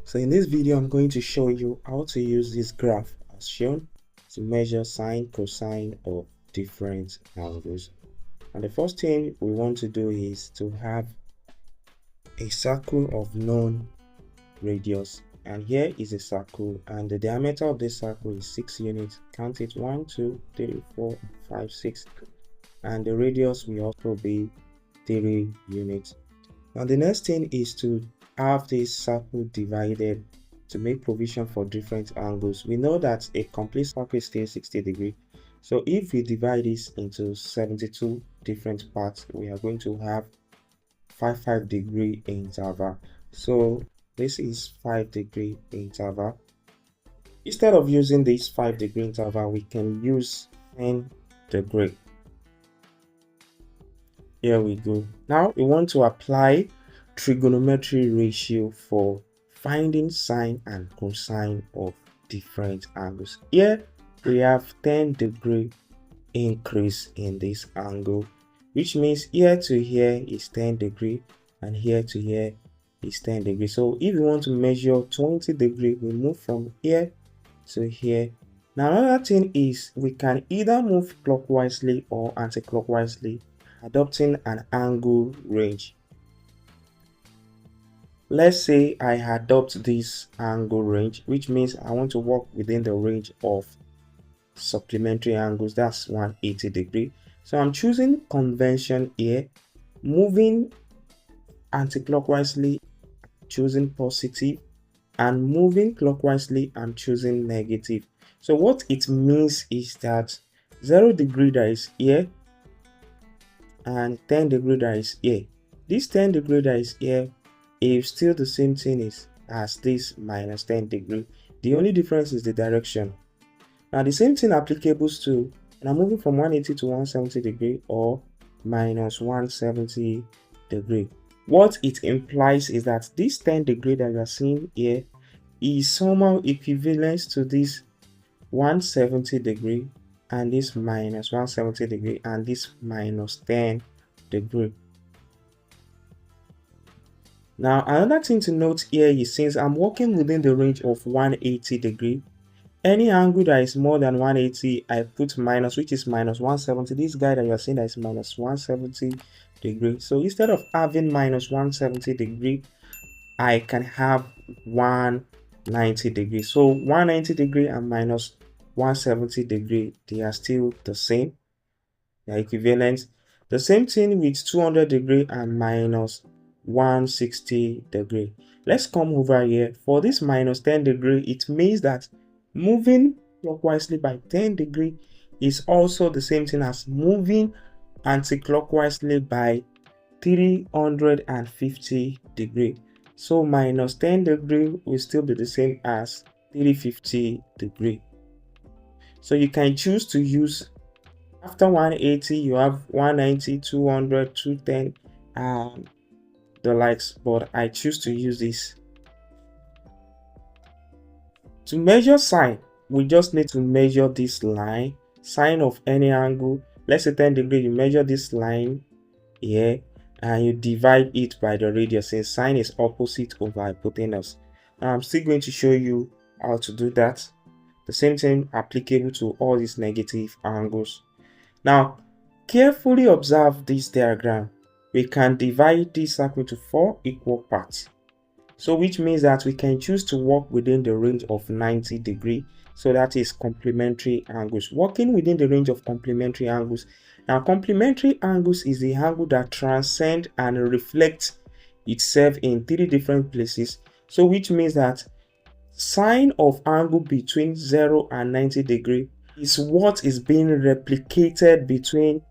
So in this video, I'm going to show you how to use this graph as shown to measure sine, cosine of different angles. And the first thing we want to do is to have a circle of known radius. And here is a circle, and the diameter of this circle is 6 units. Count it 1, 2, 3, 4, 5, 6. And the radius will also be 3 units. Now the next thing is to have this circle divided to make provision for different angles. We know that a complete circle is still 60 degrees. So if we divide this into 72 different parts, we are going to have 5 degree interval. So this is 5-degree interval. Instead of using this 5-degree interval, we can use 10 degree. Here we go. Now we want to apply trigonometry ratio for finding sine and cosine of different angles. Here we have 10-degree increase in this angle, which means here to here is 10 degree and here to here is 10 degree. So if you want to measure 20 degree, we move from here to here. Now another thing is we can either move clockwise or anti-clockwise, adopting an angle range. Let's say I adopt this angle range, which means I want to work within the range of supplementary angles. That's 180 degree. So I'm choosing convention here, moving anti-clockwise, choosing positive, and moving clockwise, I'm choosing negative. So what it means is that 0 degree that is here and 10 degree that is here, this 10 degree that is here is still the same thing as this minus 10 degree. The only difference is the direction. Now the same thing applicable to, and I'm moving from 180 to 170 degree or minus 170 degree. What it implies is that this 10 degree that you are seeing here is somehow equivalent to this 170 degree and this minus 170 degree and this minus 10 degree. Now another thing to note here is, since I'm working within the range of 180 degree, any angle that is more than 180, I put minus, which is minus 170. This guy that you are seeing that is minus 170 degree. So instead of having minus 170 degree, I can have 190 degree. So 190 degree and minus 170 degree, they are still the same. They are equivalent. The same thing with 200 degree and minus 160 degree. Let's come over here. For this minus 10 degree, it means that moving clockwise by 10 degree is also the same thing as moving anti-clockwise by 350 degree. So minus 10 degree will still be the same as 350 degree. So you can choose to use, after 180 you have 190, 200, 210 and the likes, but I choose to use this. To measure sine, we just need to measure this line, sine of any angle. Let's say 10 degree, you measure this line here and you divide it by the radius, since sine is opposite over hypotenuse. Now I'm still going to show you how to do that. The same thing applicable to all these negative angles. Now carefully observe this diagram. We can divide this circle into 4 equal parts. So which means that we can choose to work within the range of 90 degree. So that is complementary angles. Working within the range of complementary angles. Now complementary angles is the angle that transcends and reflects itself in 3 different places. So which means that sine of angle between 0 and 90 degree is what is being replicated between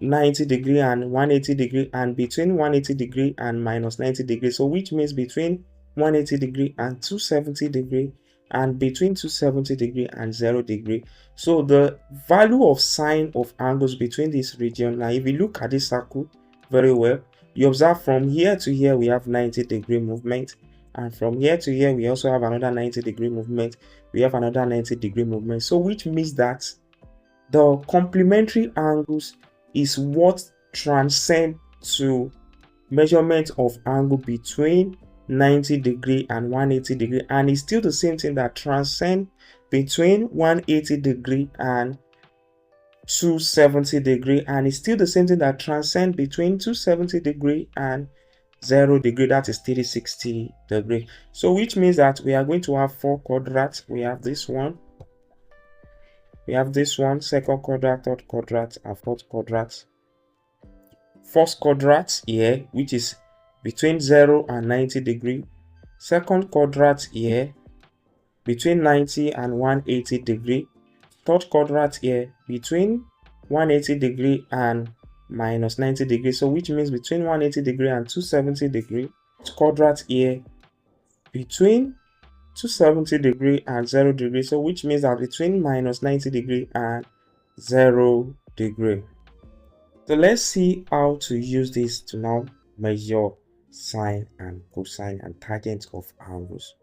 90 degree and 180 degree and between 180 degree and minus 90 degree. So which means between 180 degree and 270 degree and between 270 degree and 0 degree. So the value of sine of angles between this region, now if you look at this circle very well, you observe from here to here we have 90 degree movement, and from here to here we also have another 90 degree movement, we have another 90 degree movement. So which means that the complementary angles is what transcend to measurement of angle between 90 degree and 180 degree, and it's still the same thing that transcend between 180 degree and 270 degree, and it's still the same thing that transcend between 270 degree and 0 degree, that is 360 degree. So which means that we are going to have 4 quadrats. We have this one, second quadrant, third quadrant, and fourth quadrant. First quadrant here, which is between 0 and 90 degree. Second quadrant here, between 90 and 180 degree. Third quadrant here, between 180 degree and minus 90 degree, so which means between 180 degree and 270 degree. Quadrant here, between 270 degree and 0 degree, so which means that between minus 90 degree and 0 degree. So let's see how to use this to now measure sine and cosine and tangent of angles.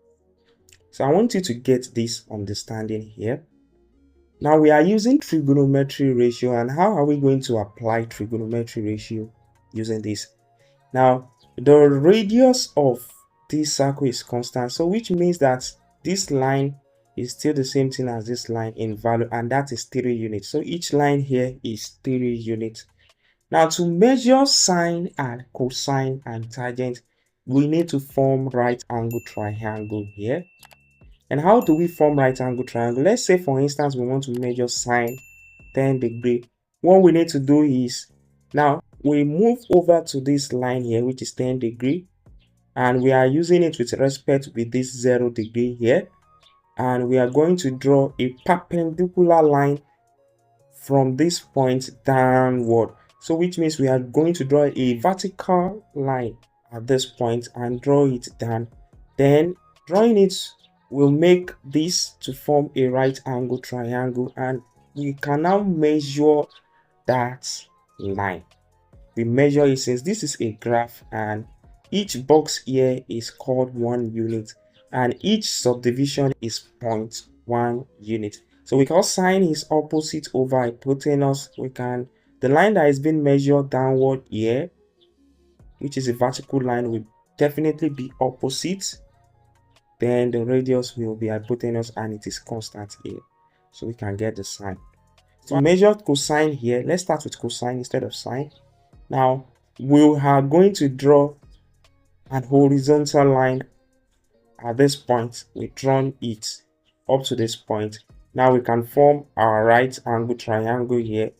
So I want you to get this understanding here. Now we are using trigonometry ratio, and how are we going to apply trigonometry ratio using this? Now the radius of this circle is constant, so which means that this line is still the same thing as this line in value, and that is 3 units. So each line here is 3 units. Now to measure sine and cosine and tangent, we need to form right angle triangle here. And how do we form right angle triangle? Let's say for instance we want to measure sine 10 degree. What we need to do is, now we move over to this line here, which is 10 degree, and we are using it with respect with this 0 degree here, and we are going to draw a perpendicular line from this point downward. So which means we are going to draw a vertical line at this point and draw it down. Then drawing it will make this to form a right angle triangle, and we can now measure that line. We measure it, since this is a graph and each box here is called 1 unit and each subdivision is 0.1 unit. So because sine is opposite over hypotenuse, the line that is being measured downward here, which is a vertical line, will definitely be opposite. Then the radius will be hypotenuse and it is constant here. So we can get the sine. To measure cosine here, let's start with cosine instead of sine. Now we are going to draw an horizontal line at this point. We've drawn it up to this point. Now we can form our right angle triangle here,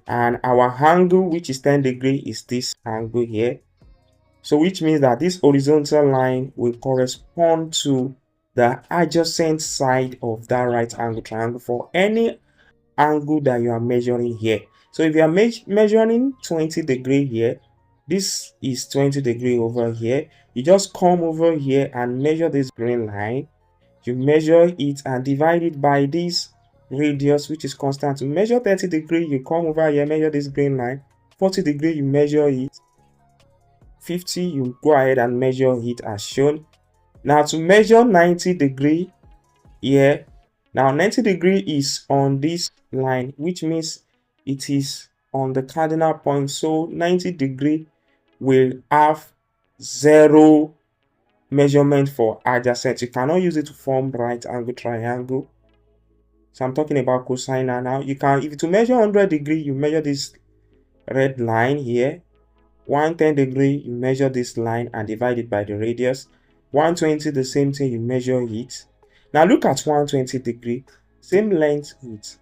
and our angle, which is 10 degree, is this angle here. So which means that this horizontal line will correspond to the adjacent side of that right angle triangle for any angle that you are measuring here. So if you are measuring 20 degree here, this is 20 degree over here, you just come over here and measure this green line. You measure it and divide it by this radius, which is constant. To measure 30 degree, you come over here, measure this green line. 40 degree, you measure it. 50, you go ahead and measure it as shown. Now to measure 90 degree here, now 90 degree is on this line, which means it is on the cardinal point. So 90 degree will have 0 measurement for adjacent. You cannot use it to form right angle triangle. So I'm talking about cosine now. You can, if to measure 100 degree, you measure this red line here. 110 degree, you measure this line and divide it by the radius. 120, the same thing, you measure it. Now look at 120 degree, same length with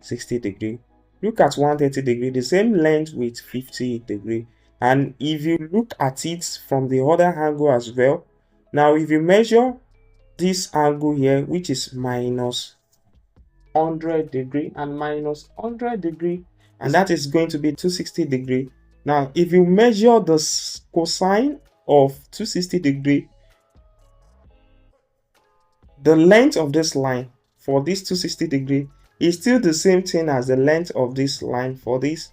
60 degree. Look at 130 degree, the same length with 50 degree. And if you look at it from the other angle as well, now if you measure this angle here, which is minus 100 degree and minus 100 degree, and that is going to be 260 degree. Now if you measure the cosine of 260 degree, the length of this line for this 260 degree is still the same thing as the length of this line for this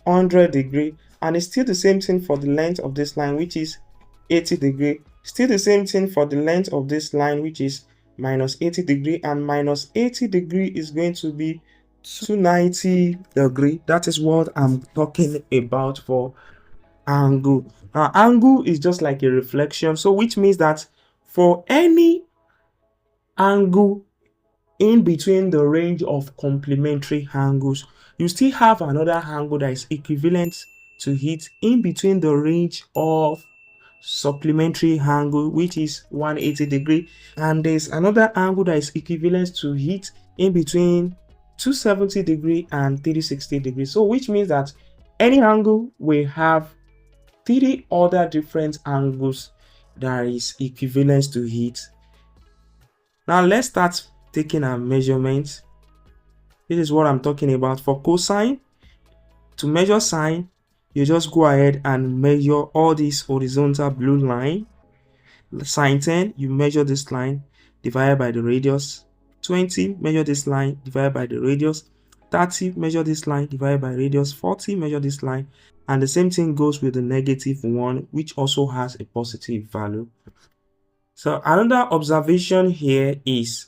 100 degree, and it's still the same thing for the length of this line, which is 80 degree. Still the same thing for the length of this line, which is minus 80 degree, and minus 80 degree is going to be 290 degree. That is what I'm talking about for angle. Now angle is just like a reflection, so which means that for any angle in between the range of complementary angles, you still have another angle that is equivalent to it in between the range of supplementary angle, which is 180 degree, and there's another angle that is equivalent to it in between 270 degree and 360 degree. So which means that any angle will have three other different angles that is equivalent to it. Now let's start taking our measurements. This is what I'm talking about. For cosine, to measure sine, you just go ahead and measure all this horizontal blue line. Sine 10, you measure this line divided by the radius. 20, measure this line divided by the radius. 30, measure this line divided by radius. 40, measure this line. And the same thing goes with the -1, which also has a positive value. So another observation here is,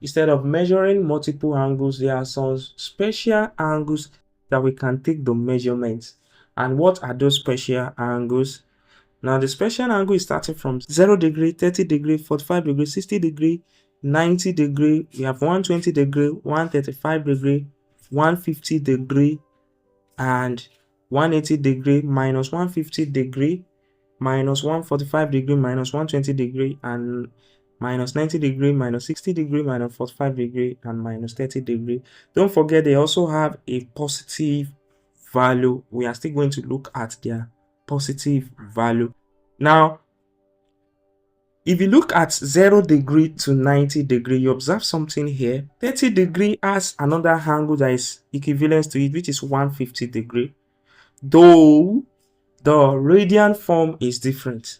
instead of measuring multiple angles, there are some special angles that we can take the measurements. And what are those special angles? Now the special angle is starting from 0 degree, 30 degree, 45 degree, 60 degree, 90 degree. We have 120 degree, 135 degree, 150 degree, and 180 degree, minus 150 degree, minus 145 degree, minus 120 degree, and minus 90 degree, minus 60 degree, minus 45 degree, and minus 30 degree. Don't forget they also have a positive value. We are still going to look at their positive value. Now, if you look at 0 degree to 90 degree, you observe something here. 30 degree has another angle that is equivalent to it, which is 150 degree. Though the radian form is different.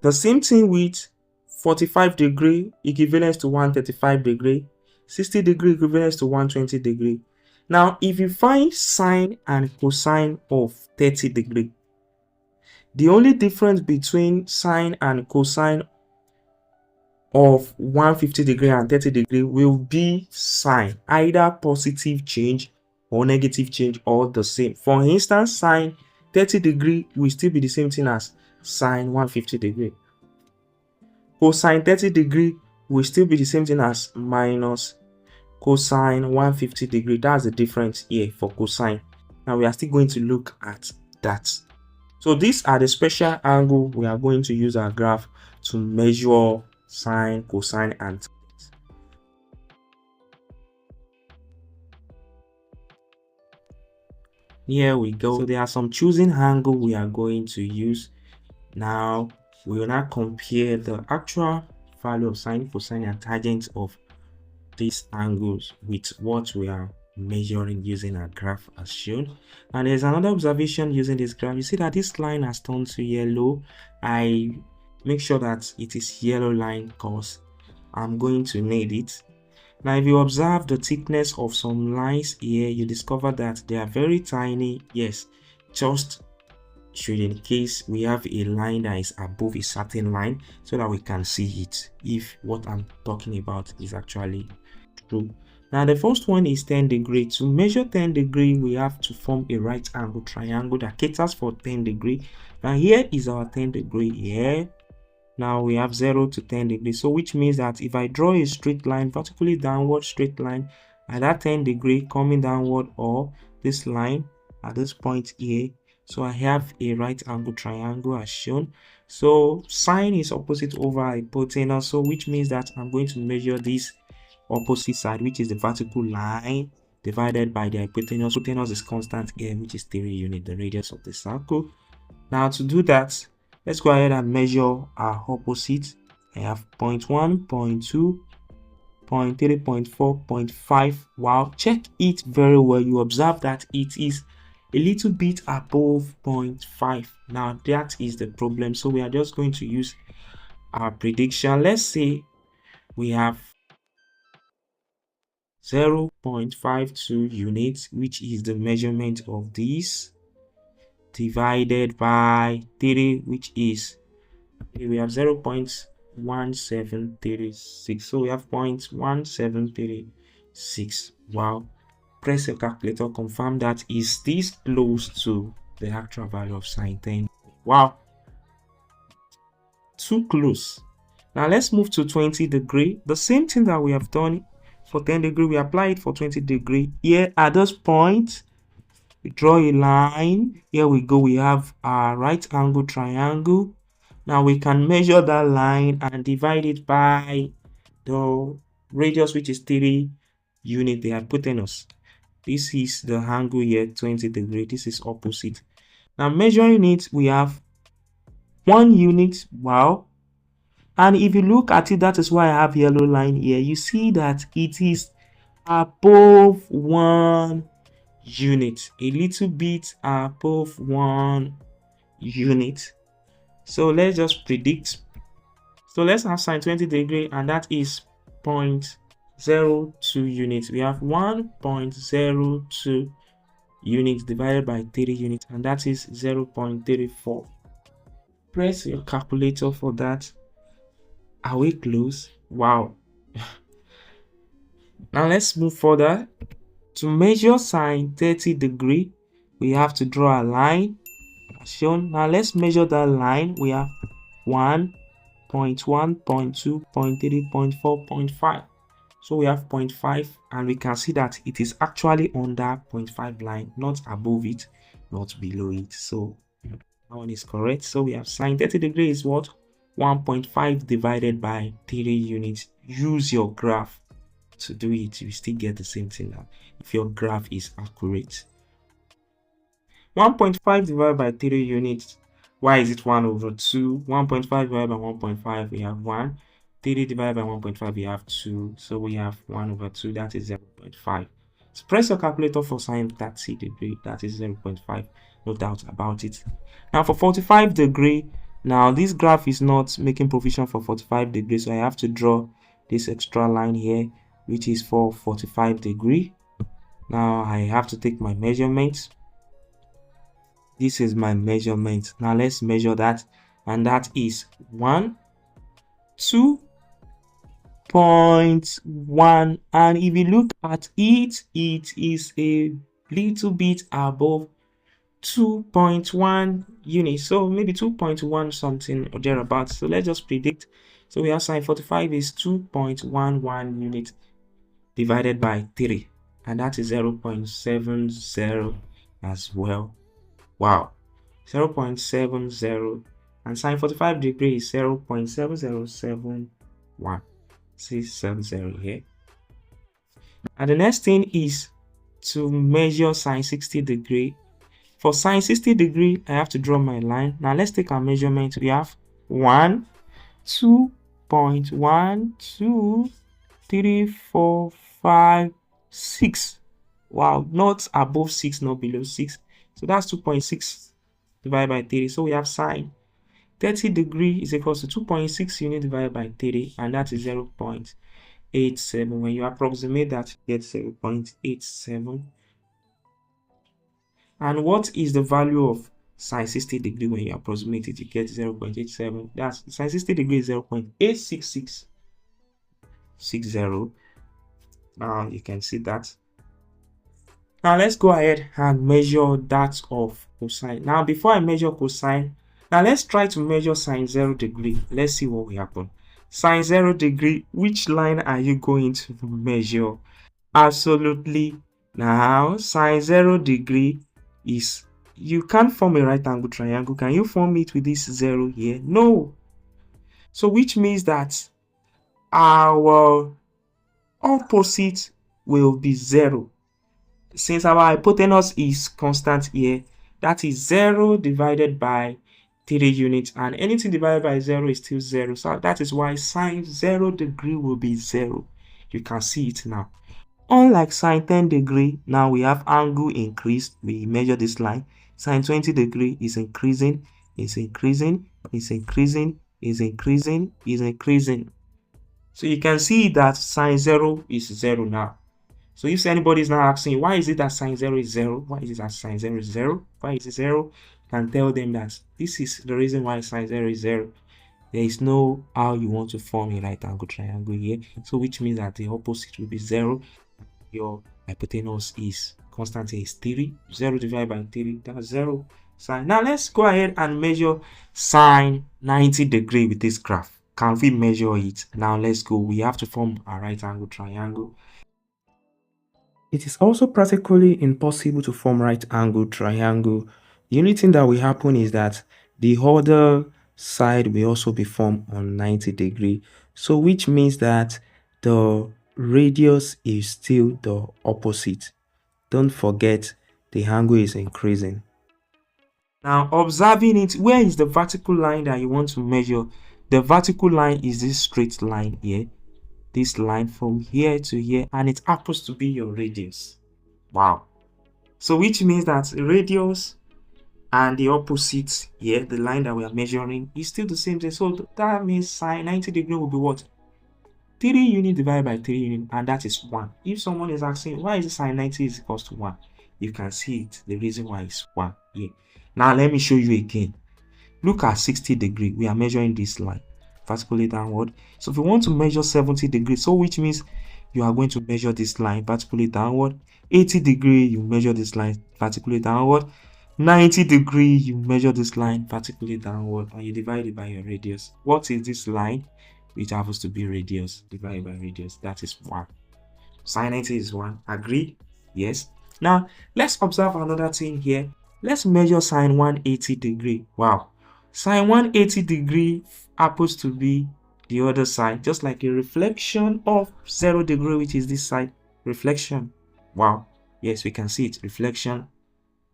The same thing with 45 degree equivalent to 135 degree, 60 degree equivalent to 120 degree. Now, if you find sine and cosine of 30 degree, the only difference between sine and cosine of 150 degree and 30 degree will be sine, either positive change or negative change or the same. For instance, sine 30 degree will still be the same thing as sine 150 degree. Cosine 30 degree will still be the same thing as minus cosine 150 degree. That's the difference here for cosine. Now we are still going to look at that. So these are the special angle we are going to use our graph to measure sine, cosine, and tan. Here we go. So there are some choosing angle we are going to use. Now we will now compare the actual value of sine, cosine, and tangent of these angles with what we are measuring using our graph as shown. And there's another observation using this graph. You see that this line has turned to yellow. I make sure that it is yellow line because I'm going to need it. Now if you observe the thickness of some lines here, you discover that they are very tiny. Yes, just should in case we have a line that is above a certain line so that we can see it if what I'm talking about is actually true. Now the first one is 10 degree. To measure 10 degree, we have to form a right angle triangle that caters for 10 degree. Now here is our 10 degree here. Now we have 0 to 10 degrees. So which means that if I draw a straight line, vertically downward straight line at that 10 degree coming downward, or this line at this point here, so I have a right angle triangle as shown. So sine is opposite over hypotenuse, so which means that I'm going to measure this opposite side, which is the vertical line, divided by the hypotenuse. Hypotenuse is constant here, which is 3 units, the radius of the circle. Now to do that, let's go ahead and measure our opposite. I have 0.1, 0.2, 0.3, 0.4, 0.5. Wow, check it very well. You observe that it is a little bit above 0.5. Now that is the problem. So we are just going to use our prediction. Let's say we have 0.52 units, which is the measurement of this, divided by 3, which is, we have 0.1736. So we have 0.1736. Wow. Press your calculator, confirm that is this close to the actual value of sine 10. Wow, too close. Now let's move to 20 degree. The same thing that we have done for 10 degree, we apply it for 20 degree. Here at this point, we draw a line. Here we go, we have our right angle triangle. Now we can measure that line and divide it by the radius, which is 3 units, the hypotenuse. This is the angle here, 20 degree. This is opposite. Now measuring it, we have 1 unit. Wow. And if you look at it, that is why I have yellow line here. You see that it is above 1 unit, a little bit above 1 unit. So let's just predict. So let's have sine 20 degree, and that is 0.02 units. We have 1.02 units divided by 3 units, and that is 0.34. Press your calculator for that. Are we close? Wow. Now let's move further. To measure sine 30 degree, we have to draw a line as shown. Now let's measure that line. We have 1, 0.1, 0.2, 0.3, 0.4, 0.5. So we have 0.5, and we can see that it is actually on that 0.5 line, not above it, not below it. So that one is correct. So we have sine 30 degree is what? 1.5 divided by 3 units. Use your graph to do it. You still get the same thing now if your graph is accurate. 1.5 divided by 3 units. Why is it 1 over 2? 1.5 divided by 1.5, we have 1. 3 divided by 1.5, we have 2. So we have 1 over 2, that is 0.5. So press your calculator for sine 30 degree, that is 0.5. No doubt about it. Now for 45 degree, now this graph is not making provision for 45 degrees, so I have to draw this extra line here, which is for 45 degree. Now I have to take my measurements. This is my measurement. Now let's measure that, and that is 2.1. And if you look at it, it is a little bit above 2.1 units, so maybe 2.1 something or thereabouts. So let's just predict. So we have sine 45 is 2.11 units divided by 3, and that is 0.70 as well. Wow, 0.70, and sine 45 degree is 0.7071670 here. And the next thing is to measure sine 60 degree. For sine 60 degree, I have to draw my line. Now let's take our measurement. We have 1, 2.1, 2, 3, 4, 5, 6. Wow, not above 6, not below 6. So that's 2.6 divided by 30. So we have sine 30 degree is equal to 2.6 units divided by 30, and that is 0.87. When you approximate that, you get 0.87. And what is the value of sine 60 degree when you approximate it? You get 0.87. That's sine 60 degree is 0.86660. Now you can see that. Now let's go ahead and measure that of cosine. Now before I measure cosine, now let's try to measure sine 0 degree. Let's see what will happen. Sine 0 degree, which line are you going to measure? Absolutely. Now sine 0 degree is, you can't form a right angle triangle. Can you form it with this 0 here? No. So which means that our opposite will be 0. Since our hypotenuse is constant here, that is 0 divided by 3 units, and anything divided by 0 is still 0. So that is why sine 0 degree will be 0. You can see it now. Unlike sine 10 degree, now we have angle increased. We measure this line. Sine 20 degree is increasing, is increasing, is increasing, is increasing, is increasing. So you can see that sine 0 is 0 now. So if anybody is now asking, why is it that sine 0 is 0? Why is it that sine 0 is 0? Why is it 0? You can tell them that this is the reason why sine 0 is 0. There is no how you want to form a right angle triangle here. So which means that the opposite will be 0. your hypotenuse is constant is 3. 0 divided by 3, that's 0 sine. Now let's go ahead and measure sine 90 degree with this graph. Can we measure it? Now let's go. We have to form a right angle triangle. It is also practically impossible to form right angle triangle. The only thing that will happen is that the other side will also be formed on 90 degree. So which means that the radius is still the opposite. Don't forget the angle is increasing. Now observing it, where is the vertical line that you want to measure? The vertical line is this straight line here. This line from here to here, and it happens to be your radius. Wow. So which means that radius and the opposite here, the line that we are measuring, is still the same thing. So that means sine 90 degree will be what? 3 units divided by 3 units, and that is 1. If someone is asking why is sine 90 is equals to 1, you can see it. The reason why is 1 here. Now let me show you again. Look at 60 degree. We are measuring this line vertically downward. So if you want to measure 70 degrees, so which means you are going to measure this line vertically downward. 80 degree, you measure this line vertically downward. 90 degree, you measure this line vertically downward, and you divide it by your radius. What is this line? Which happens to be radius divided by radius. That is 1. Sine 90 is 1. Agree? Yes. Now let's observe another thing here. Let's measure sine 180 degree. Wow. Sine 180 degree happens to be the other side, just like a reflection of 0 degree, which is this side. Reflection. Wow. Yes, we can see it. Reflection.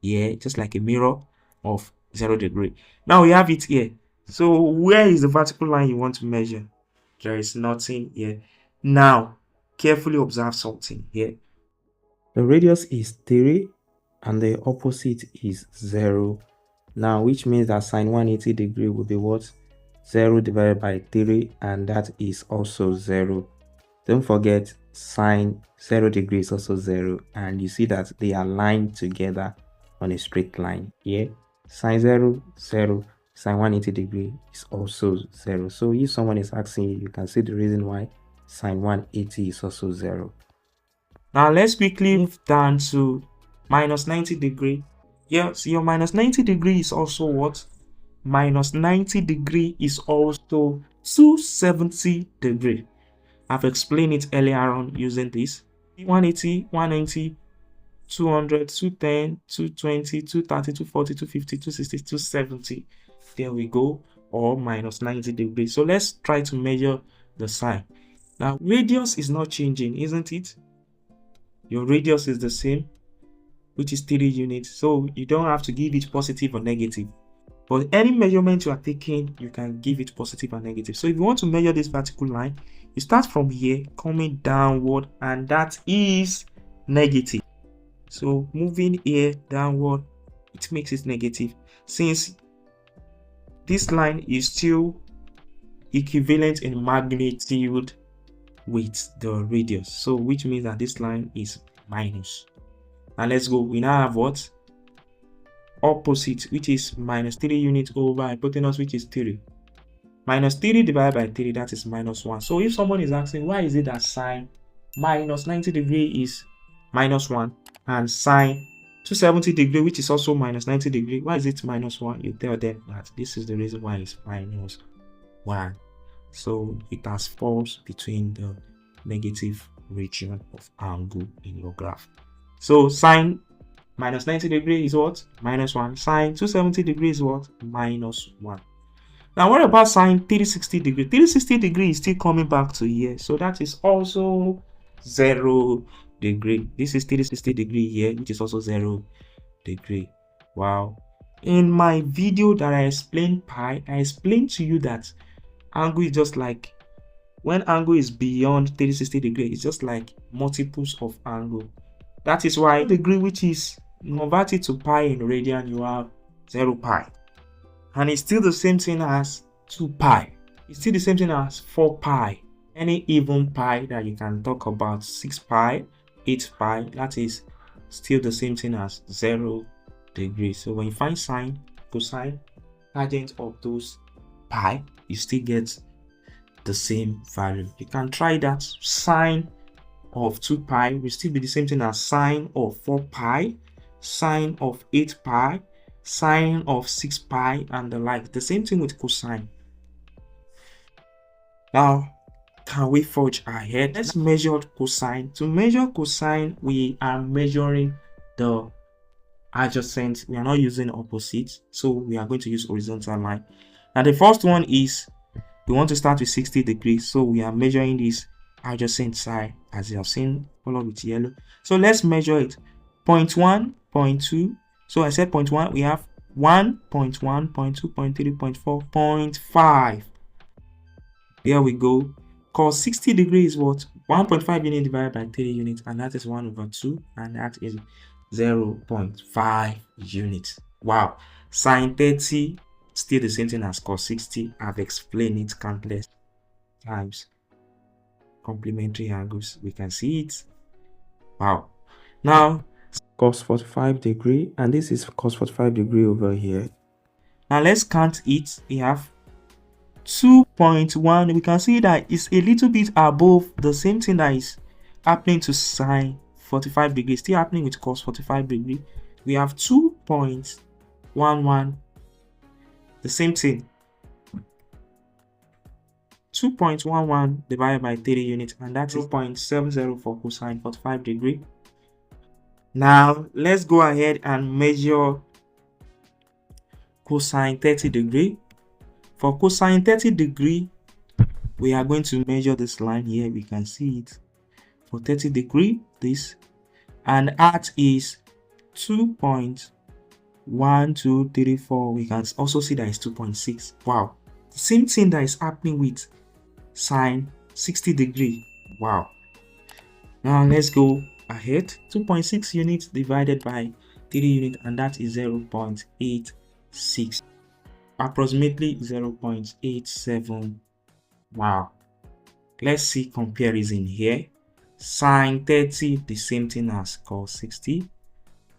Yeah, just like a mirror of 0 degree. Now we have it here. So where is the vertical line you want to measure? There is nothing here. Now carefully observe something here. The radius is 3 and the opposite is 0. Now which means that sine 180 degree will be what? 0 divided by 3, and that is also 0. Don't forget sine 0 degree is also 0, and you see that they are lined together on a straight line here. Sine 0, 0, sine 180 degree is also 0. So if someone is asking you, you can see the reason why sine 180 is also 0. Now let's quickly move down to minus 90 degree. Yes, your minus 90 degree is also what? Minus 90 degree is also 270 degree. I've explained it earlier on using this. 180, 190, 200, 210, 220, 230, 240, 250, 260, 270. There we go. Or minus 90 degrees. So let's try to measure the sine. Now radius is not changing, isn't it? Your radius is the same, which is 3 units. So you don't have to give it positive or negative. But any measurement you are taking, you can give it positive and negative. So if you want to measure this vertical line, you start from here, coming downward, and that is negative. So moving here downward, it makes it negative. Since this line is still equivalent in magnitude with the radius, so which means that this line is minus. And let's go. We now have what? Opposite, which is minus 3 units over hypotenuse, which is 3. Minus 3 divided by 3, that is minus 1. So if someone is asking why is it that sine minus 90 degree is minus 1, and sine 270 degree, which is also minus 90 degree, why is it minus 1? You tell them that this is the reason why it's minus 1. So it has falls between the negative region of angle in your graph. So sine minus 90 degree is what? Minus 1. Sine 270 degree is what? Minus 1. Now what about sine 360 degree? 360 degree is still coming back to here. So that is also 0 degree. This is 360 degree here, which is also 0 degree. Wow. In my video that I explained pi, I explained to you that angle is just like, when angle is beyond 360 degree, it's just like multiples of angle. That is why degree, which is converted to pi in radian, you have 0 pi. And it's still the same thing as 2 pi. It's still the same thing as 4 pi. Any even pi that you can talk about, 6 pi, 8 pi, that is still the same thing as 0 degree. So when you find sine, cosine, tangent of those pi, you still get the same value. You can try that. Sine of 2 pi will still be the same thing as sine of 4 pi, sine of 8 pi, sine of 6 pi, and the like. The same thing with cosine. Now, can we forge ahead? Let's measure cosine. To measure cosine, we are measuring the adjacent. We are not using opposites, so we are going to use horizontal line. Now, the first one is we want to start with 60 degrees, so we are measuring this adjacent side, as you have seen, colored with yellow. So let's measure it. 0.1, 0.2. So I said 0.1, we have 1, 0.1, 0.2, 0.3, 0.4, 0.5. Here we go. Cos 60 degrees is what? 1.5 unit divided by 3 units, and that is 1 over 2, and that is 0.5 units. Wow. Sine 30, still the same thing as cos 60. I've explained it countless times. Complementary angles, we can see it. Wow. Now, cos 45 degree, and this is cos 45 degree over here. Now let's count it. We have 2.1. We can see that it's a little bit above the same thing that is happening to sine 45 degrees, still happening with cos 45 degree. We have 2.11, the same thing, 2.11 divided by 30 units, and that's 0.70 for cosine 45 degree. Now let's go ahead and measure cosine 30 degree. For cosine 30 degree, we are going to measure this line here. We can see it for 30 degree, this, and that is 2.1234. We can also see that it's 2.6. Wow. The same thing that is happening with sine 60 degree. Wow. Now let's go ahead. 2.6 units divided by 3 units, and that is 0.86. Approximately 0.87. Wow. Let's see comparison here. Sine 30, the same thing as cos 60.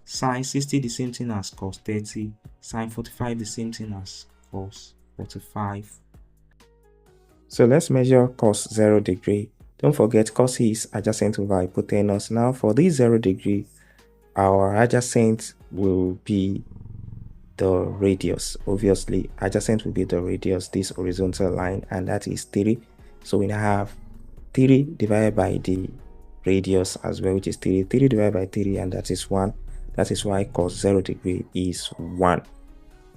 Sine 60, the same thing as cos 30. Sine 45, the same thing as cos 45. So let's measure cos 0 degree. Don't forget, cos is adjacent over hypotenuse. Now for this 0 degree, our adjacent will be the radius. Obviously, adjacent will be the radius, this horizontal line, and that is 3. So we now have 3 divided by the radius as well, which is 3. 3 divided by 3, and that is 1. That is why cos 0 degree is 1.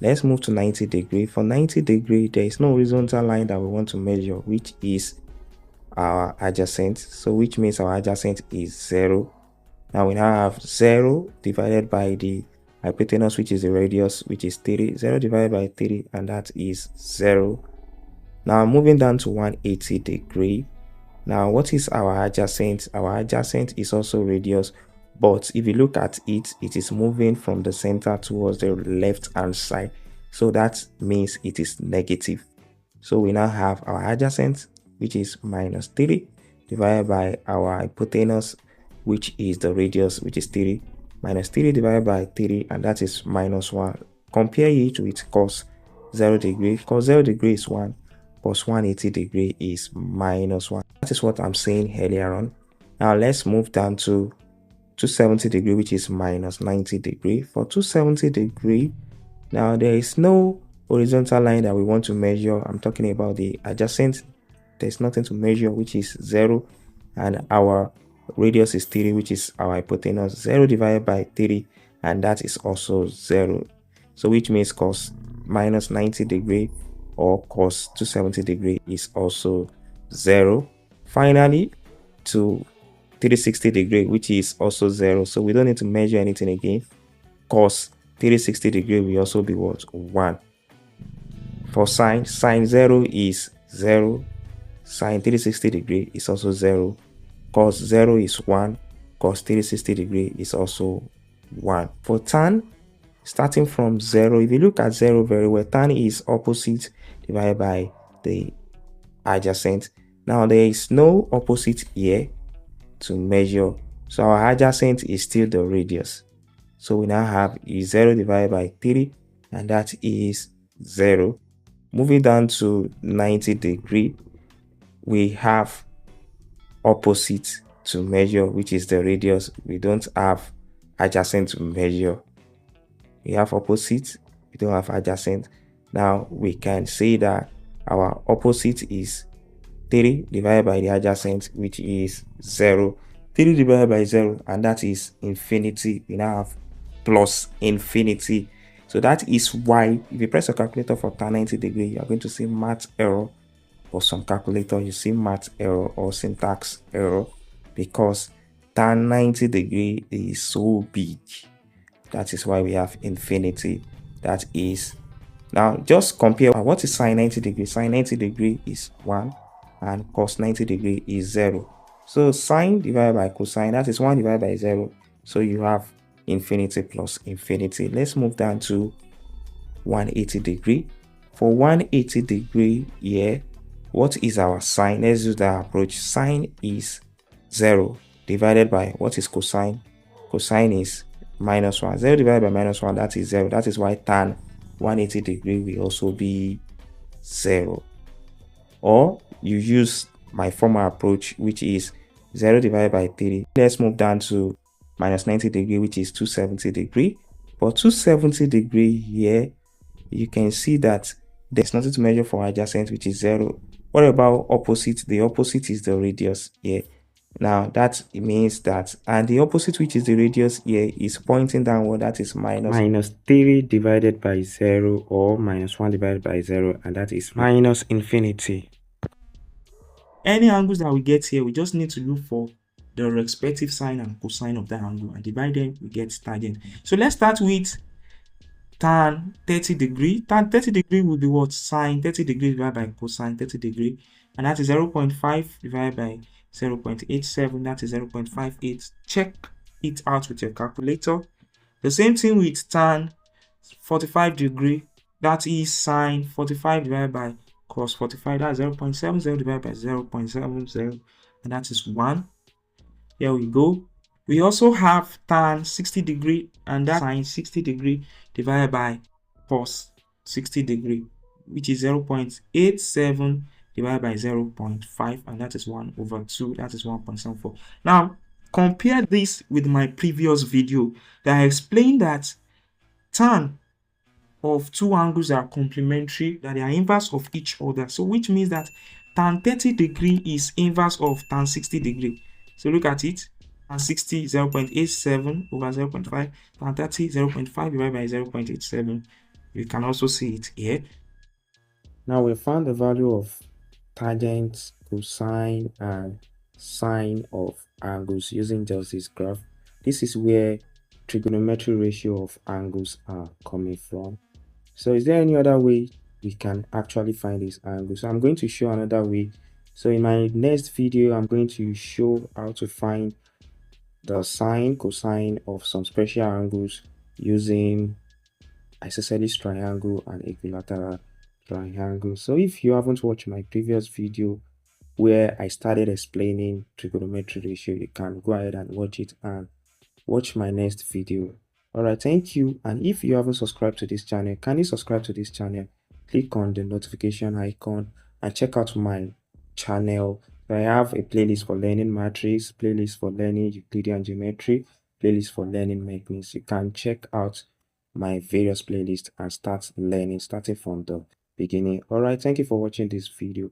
Let's move to 90 degree. For 90 degree, there is no horizontal line that we want to measure, which is our adjacent. So which means our adjacent is 0. Now we now have 0 divided by the hypotenuse, which is the radius, which is 3. 0 divided by 3, and that is 0. Now moving down to 180 degree. Now what is our adjacent? Our adjacent is also radius, but if you look at it, it is moving from the center towards the left hand side, so that means it is negative. So we now have our adjacent, which is minus 3, divided by our hypotenuse, which is the radius, which is 3. Minus 3 divided by 3, and that is minus 1. Compare it with cos 0 degree. Cos 0 degree is 1, cos 180 degree is minus 1. That is what I'm saying earlier on. Now let's move down to 270 degree, which is minus 90 degree. For 270 degree, now there is no horizontal line that we want to measure. I'm talking about the adjacent. There's nothing to measure, which is 0, and our radius is 3, which is our hypotenuse. 0 divided by 3, and that is also 0. So which means cos minus 90 degree or cos 270 degree is also 0. Finally, to 360 degree, which is also 0. So we don't need to measure anything again. Cos 360 degree will also be what? 1. For sine 0 is 0. Sine 360 degree is also 0. Cos 0 is 1. Cos 360 degree is also 1. For tan, starting from 0, if you look at 0 very well, tan is opposite divided by the adjacent. Now there is no opposite here to measure, so our adjacent is still the radius. So we now have 0 divided by 3, and that is 0. Moving down to 90 degree, we have opposite to measure, which is the radius. We don't have adjacent to measure. We have opposite, we don't have adjacent. Now we can say that our opposite is 3 divided by the adjacent, which is 0. 3 divided by 0, and that is infinity. We now have plus infinity. So that is why if you press a calculator for tan 90 degree, you are going to see math error. For some calculator, you see math error or syntax error, because tan 90 degree is so big. That is why we have infinity. That is, now just compare what is sine 90 degree. Sine 90 degree is 1 and cos 90 degree is 0. So sine divided by cosine, that is 1 divided by 0. So you have infinity plus infinity. Let's move down to 180 degree. For 180 degree here, what is our sine? Let's use that approach. Sine is 0 divided by, what is cosine? Cosine is minus 1. 0 divided by minus 1, that is 0. That is why tan 180 degree will also be 0. Or you use my former approach, which is 0 divided by 3. Let's move down to minus 90 degree, which is 270 degree. For 270 degree here, you can see that there's nothing to measure for adjacent, which is 0. What about opposite? The opposite is the radius here. Now that means that, and the opposite, which is the radius here, is pointing downward. That is minus 3 divided by 0, or minus 1 divided by 0, and that is minus infinity. Any angles that we get here, we just need to look for the respective sine and cosine of that angle and divide them, we get tangent. So let's start with tan 30 degree. Tan 30 degree will be what? Sine 30 degree divided by cosine 30 degree, and that is 0.5 divided by 0.87, that is 0.58. Check it out with your calculator. The same thing with tan 45 degree, that is sine 45 divided by cos 45, that's 0.70 divided by 0.70, and that is 1. Here we go. We also have tan 60 degree, and that's sine 60 degree divided by cos 60 degree, which is 0.87 divided by 0.5, and that is 1 over 2, that is 1.74. Now compare this with my previous video that I explained that tan of two angles are complementary, that they are inverse of each other. So which means that tan 30 degree is inverse of tan 60 degree. So look at it. Tan 60 0.87 over 0.5, tan 30 0.5 divided by 0.87. You can also see it here. Now we found the value of tangent, cosine, and sine of angles using just this graph. This is where trigonometry ratio of angles are coming from. So is there any other way we can actually find this angle? So I'm going to show another way. So in my next video, I'm going to show how to find the sine, cosine of some special angles using isosceles triangle and equilateral triangle. So if you haven't watched my previous video where I started explaining trigonometry ratio, you can go ahead and watch it and watch my next video. Alright, thank you. And if you haven't subscribed to this channel, can you subscribe to this channel? Click on the notification icon and check out my channel. I have a playlist for learning matrix, playlist for learning Euclidean geometry, playlist for learning mechanics. You can check out my various playlists and start learning starting from the beginning. Alright, thank you for watching this video.